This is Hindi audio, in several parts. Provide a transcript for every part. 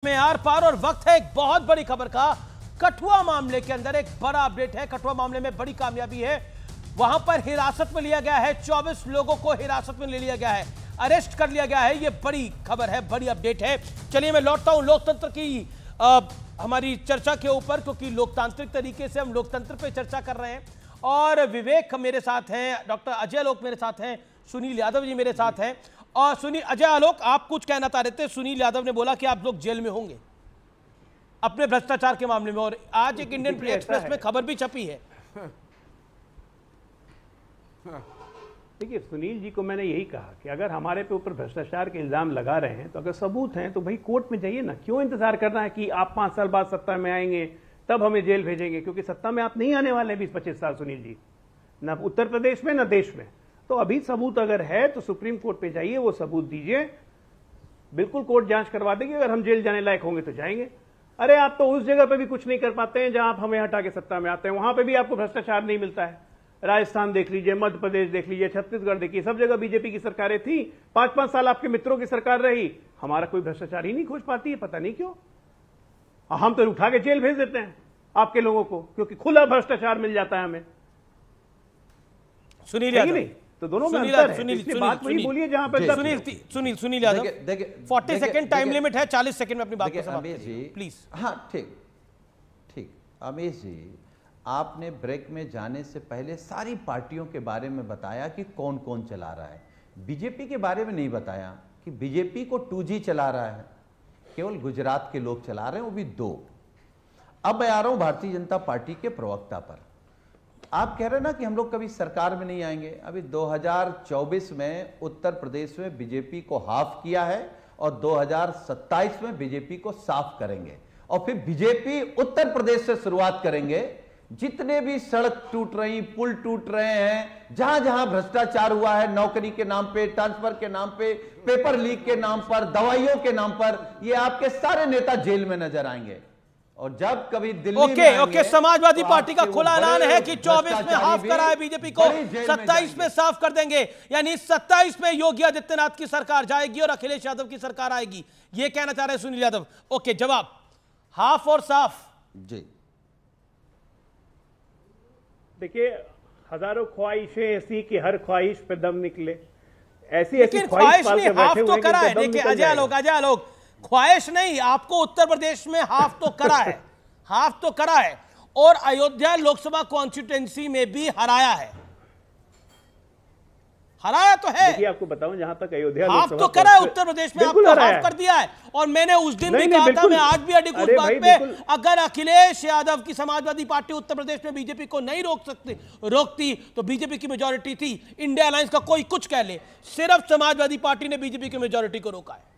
में आर पार और वक्त है एक बहुत बड़ी खबर का। कठुआ मामले के अंदर एक बड़ा अपडेट है। कठुआ मामले में बड़ी कामयाबी है। वहां पर हिरासत में लिया गया है, 24 लोगों को हिरासत में ले लिया गया है, अरेस्ट कर लिया गया है। यह बड़ी खबर है, बड़ी अपडेट है। चलिए मैं लौटता हूं लोकतंत्र की हमारी चर्चा के ऊपर, क्योंकि लोकतांत्रिक तरीके से हम लोकतंत्र पे चर्चा कर रहे हैं। और विवेक मेरे साथ हैं, डॉक्टर अजय आलोक मेरे साथ हैं, सुनील यादव जी मेरे साथ हैं। और सुनील अजय आलोक, आप कुछ कहना चाह रहे थे। सुनील यादव ने बोला कि आप लोग जेल में होंगे अपने भ्रष्टाचार के मामले में, और आज एक इंडियन एक्सप्रेस में खबर भी छपी है। देखिए, सुनील जी को मैंने यही कहा कि अगर हमारे पे ऊपर भ्रष्टाचार के इल्जाम लगा रहे हैं तो अगर सबूत हैं तो भाई कोर्ट में जाइए ना। क्यों इंतजार करना है कि आप 5 साल बाद सत्ता में आएंगे तब हमें जेल भेजेंगे? क्योंकि सत्ता में आप नहीं आने वाले 20-25 साल सुनील जी, ना उत्तर प्रदेश में ना देश में। तो अभी सबूत अगर है तो सुप्रीम कोर्ट पे जाइए, वो सबूत दीजिए, बिल्कुल कोर्ट जांच करवा देगी। अगर हम जेल जाने लायक होंगे तो जाएंगे। अरे आप तो उस जगह पे भी कुछ नहीं कर पाते हैं जहां आप हमें हटा के सत्ता में आते हैं, वहां पे भी आपको भ्रष्टाचार नहीं मिलता है। राजस्थान देख लीजिए, मध्य प्रदेश देख लीजिए, छत्तीसगढ़ देखिए, सब जगह बीजेपी की सरकारें थी। 5-5 साल आपके मित्रों की सरकार रही, हमारा कोई भ्रष्टाचार ही नहीं खोज पाती है, पता नहीं क्यों। हम तो उठा के जेल भेज देते हैं आपके लोगों को, क्योंकि खुला भ्रष्टाचार मिल जाता है हमें। सुनील यादव, नहीं तो दोनों में अंतर है। इसलिए बात वही बोलिए जहां पे Sunil Yadav, 40 second time limit है, 40 सेकंड में अपनी बात को समाप्त करिए प्लीज। हाँ ठीक। अमीश जी, आपने ब्रेक में जाने से पहले सारी पार्टियों के बारे में बताया कि कौन कौन चला रहा है। बीजेपी के बारे में नहीं बताया कि बीजेपी को 2G चला रहा है, केवल गुजरात के लोग चला रहे हैं, वो भी 2। अब मैं आ रहा हूं भारतीय जनता पार्टी के प्रवक्ता पर। आप कह रहे हैं ना कि हम लोग कभी सरकार में नहीं आएंगे। अभी 2024 में उत्तर प्रदेश में बीजेपी को हाफ किया है और 2027 में बीजेपी को साफ करेंगे, और फिर बीजेपी उत्तर प्रदेश से शुरुआत करेंगे। जितने भी सड़क टूट रही, पुल टूट रहे हैं, जहां जहां भ्रष्टाचार हुआ है, नौकरी के नाम पे, ट्रांसफर के नाम पे, पेपर लीक के नाम पर, दवाइयों के नाम पर, ये आपके सारे नेता जेल में नजर आएंगे। और जब कभी दिल्ली ओके, समाजवादी पार्टी का खुला ऐलान है कि 24 में हाफ करा है बीजेपी को, 27 में साफ कर देंगे। यानी 27 में योगी आदित्यनाथ की सरकार जाएगी और अखिलेश यादव की सरकार आएगी, ये कहना चाह रहे हैं सुनील यादव। ओके, जवाब हाफ और साफ जी। देखिए, हजारों ख्वाहिशें ऐसी कि हर ख्वाहिश पे दम निकले, ऐसी ख्वाहिश नहीं, हाफ तो करा है। देखिए अजय आलोक, ख्वाहिश नहीं, आपको उत्तर प्रदेश में हाफ तो करा है, हाफ तो करा है, और अयोध्या लोकसभा कॉन्स्टिट्यूएंसी में भी हराया है, हराया तो है। देखिए, आपको बताऊं, जहां तक अयोध्या हाफ तो करा है उत्तर प्रदेश में, आपको हाफ कर दिया है। और मैंने उस दिन भी कहा था, मैं आज भी अड़ी उस बात पे, अगर अखिलेश यादव की समाजवादी पार्टी उत्तर प्रदेश में बीजेपी को नहीं रोकती तो बीजेपी की मेजॉरिटी थी। इंडिया अलायंस का कोई कुछ कह ले, सिर्फ समाजवादी पार्टी ने बीजेपी की मेजॉरिटी को रोका है।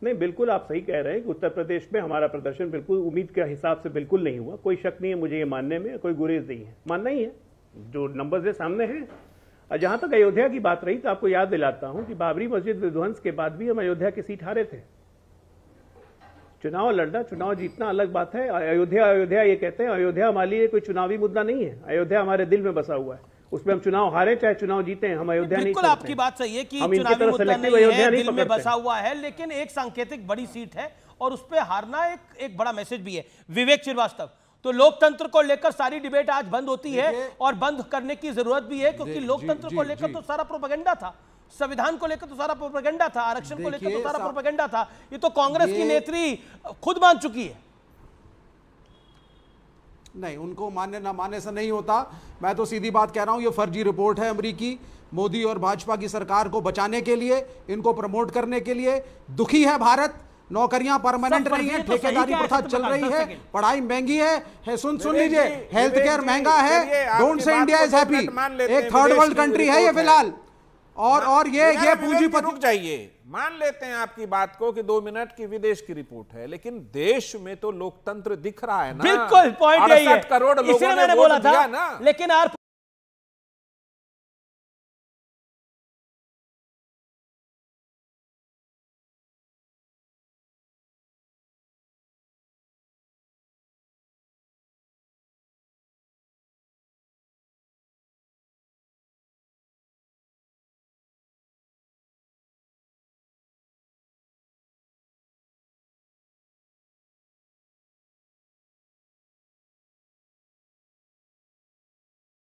नहीं, बिल्कुल आप सही कह रहे हैं कि उत्तर प्रदेश में हमारा प्रदर्शन बिल्कुल उम्मीद के हिसाब से बिल्कुल नहीं हुआ। कोई शक नहीं है मुझे ये मानने में, कोई गुरेज नहीं है, मानना ही है, जो नंबर्स है सामने हैं। और जहां तक अयोध्या की बात रही, तो आपको याद दिलाता हूं कि बाबरी मस्जिद विध्वंस के बाद भी हम अयोध्या की सीट हारे थे। चुनाव लड़ना, चुनाव जीतना अलग बात है। अयोध्या ये कहते हैं, अयोध्या हमारे लिए कोई चुनावी मुद्दा नहीं है। अयोध्या हमारे दिल में बसा हुआ है, उसमें हम चुनाव हारे चाहे चुनाव जीते हैं, हम अयोध्या नहीं। बिल्कुल आपकी बात सही है कि चुनावी मुद्दा नहीं है, दिल में बसा हुआ है, लेकिन एक सांकेतिक बड़ी सीट है और उस पर हारना एक बड़ा मैसेज भी है। विवेक श्रीवास्तव, तो लोकतंत्र को लेकर सारी डिबेट आज बंद होती है, और बंद करने की जरूरत भी है, क्योंकि लोकतंत्र को लेकर तो सारा प्रोपेगेंडा था, संविधान को लेकर तो सारा प्रोपेगेंडा था, आरक्षण को लेकर तो सारा प्रोपेगेंडा था। ये तो कांग्रेस की नेत्री खुद मान चुकी है। नहीं, उनको मानने ना मानने से नहीं होता। मैं तो सीधी बात कह रहा हूं, ये फर्जी रिपोर्ट है अमेरिकी। मोदी और भाजपा की सरकार को बचाने के लिए, इनको प्रमोट करने के लिए दुखी है भारत। नौकरियां परमानेंट नहीं है, ठेकेदारी प्रथा चल रही है, पढ़ाई महंगी है। सुन लीजिए, हेल्थ केयर महंगा है। Don't say India is happy, एक थर्ड वर्ल्ड कंट्री है ये फिलहाल। और ये पूंजीपति, रुक जाइए, मान लेते हैं आपकी बात को कि 2 मिनट की विदेश की रिपोर्ट है, लेकिन देश में तो लोकतंत्र दिख रहा है ना। बिल्कुल, पॉइंट यही है, 68 करोड़ लोगों ने वोट दिया ना। लेकिन